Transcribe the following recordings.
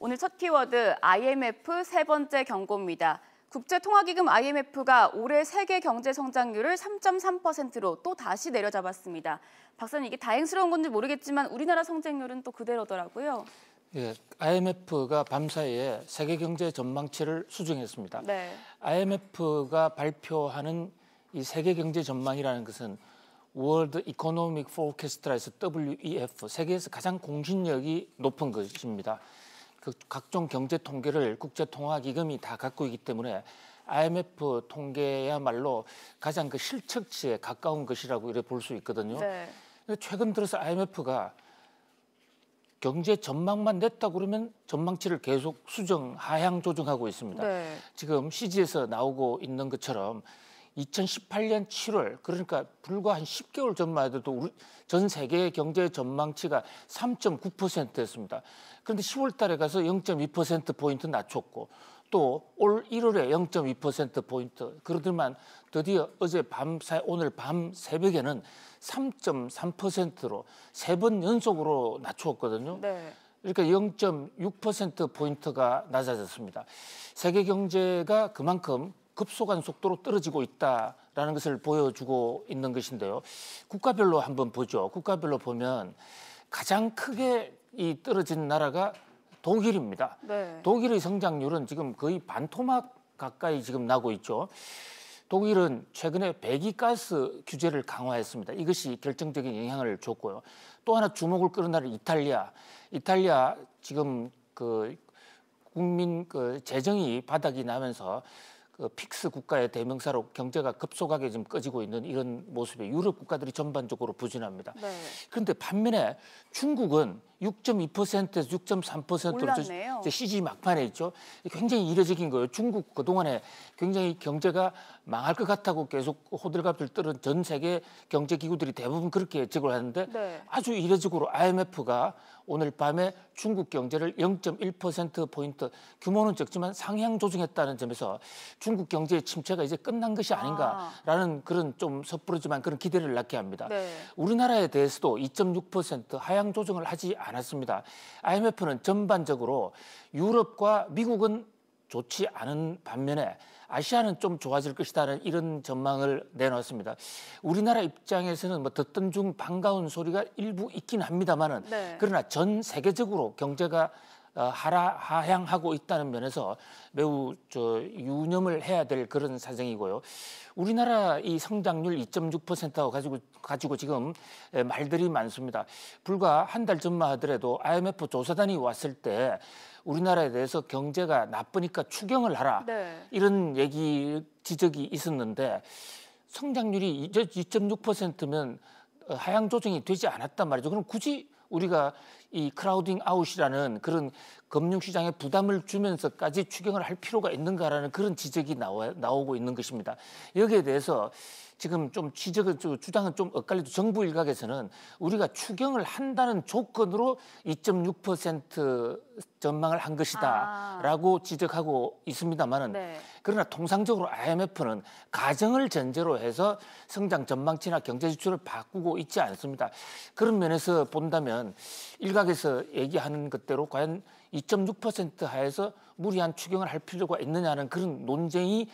오늘 첫 키워드 IMF 세 번째 경고입니다. 국제통화기금 IMF가 올해 세계 경제 성장률을 3.3%로 또 다시 내려잡았습니다. 박사님, 이게 다행스러운 건지 모르겠지만 우리나라 성장률은 또 그대로더라고요. 예, IMF가 밤사이에 세계 경제 전망치를 수정했습니다. 네. IMF가 발표하는 이 세계 경제 전망이라는 것은 World Economic Forecast라서 WEF, 세계에서 가장 공신력이 높은 것입니다. 그 각종 경제 통계를 국제통화기금이 다 갖고 있기 때문에 IMF 통계야말로 가장 그 실측치에 가까운 것이라고 이렇게 볼 수 있거든요. 네. 최근 들어서 IMF가 경제 전망만 냈다고 그러면 전망치를 계속 수정, 하향 조정하고 있습니다. 네. 지금 CG에서 나오고 있는 것처럼 2018년 7월, 그러니까 불과 한 10개월 전만 해도 전 세계 경제 전망치가 3.9%였습니다. 그런데 10월 달에 가서 0.2%포인트 낮췄고 또 올 1월에 0.2%포인트, 그러더만 드디어 오늘 밤 새벽에는 3.3%로 세 번 연속으로 낮추었거든요. 네. 그러니까 0.6%포인트가 낮아졌습니다. 세계 경제가 그만큼 급속한 속도로 떨어지고 있다라는 것을 보여주고 있는 것인데요. 국가별로 한번 보죠. 국가별로 보면 가장 크게 이 떨어진 나라가 독일입니다. 네. 독일의 성장률은 지금 거의 반토막 가까이 지금 나고 있죠. 독일은 최근에 배기가스 규제를 강화했습니다. 이것이 결정적인 영향을 줬고요. 또 하나 주목을 끄는 나라 이탈리아. 이탈리아 지금 그 국민 재정이 바닥이 나면서 그 픽스 국가의 대명사로 경제가 급속하게 지금 꺼지고 있는 이런 모습에 유럽 국가들이 전반적으로 부진합니다. 네. 그런데 반면에 중국은 6.2%에서 6.3%로 올랐네요. CG 막판에 있죠. 굉장히 이례적인 거예요. 중국 그동안에 굉장히 경제가 망할 것 같다고 계속 호들갑을 떨은 전 세계 경제기구들이 대부분 그렇게 예측을 하는데 네. 아주 이례적으로 IMF가 오늘 밤에 중국 경제를 0.1%포인트, 규모는 적지만 상향 조정했다는 점에서 중국 경제의 침체가 이제 끝난 것이 아닌가라는 그런 좀 섣부르지만 그런 기대를 낳게 합니다. 네. 우리나라에 대해서도 2.6% 하향 조정을 하지 않았습니다. IMF는 전반적으로 유럽과 미국은 좋지 않은 반면에 아시아는 좀 좋아질 것이다라는 이런 전망을 내놓았습니다. 우리나라 입장에서는 뭐 듣던 중 반가운 소리가 일부 있긴 합니다만은 네. 그러나 전 세계적으로 경제가 하향하고 있다는 면에서 매우 유념을 해야 될 그런 사정이고요. 우리나라 이 성장률 2.6%하고 가지고 지금 말들이 많습니다. 불과 한 달 전만 하더라도 IMF 조사단이 왔을 때 우리나라에 대해서 경제가 나쁘니까 추경을 하라. 네. 이런 지적이 있었는데 성장률이 2.6%면 하향 조정이 되지 않았단 말이죠. 그럼 굳이 우리가 이 크라우딩 아웃이라는 그런 금융시장에 부담을 주면서까지 추경을 할 필요가 있는가라는 그런 지적이 나오고 있는 것입니다. 여기에 대해서 지금 좀 주장은 좀 엇갈려도 정부 일각에서는 우리가 추경을 한다는 조건으로 2.6% 전망을 한 것이다라고 지적하고 있습니다만은 네. 그러나 통상적으로 IMF는 가정을 전제로 해서 성장 전망치나 경제 지표를 바꾸고 있지 않습니다. 그런 면에서 본다면 일각에서 얘기하는 것대로 과연 2.6% 하에서 무리한 추경을 할 필요가 있느냐는 그런 논쟁이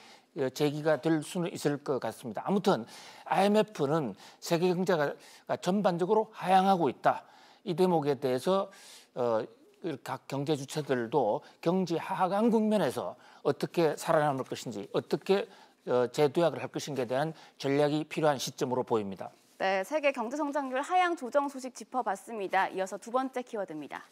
제기가 될 수는 있을 것 같습니다. 아무튼 IMF는 세계 경제가 전반적으로 하향하고 있다. 이 대목에 대해서 각 경제 주체들도 경제 하강 국면에서 어떻게 살아남을 것인지, 어떻게 재도약을 할 것인가에 대한 전략이 필요한 시점으로 보입니다. 네, 세계 경제 성장률 하향 조정 소식 짚어봤습니다. 이어서 두 번째 키워드입니다.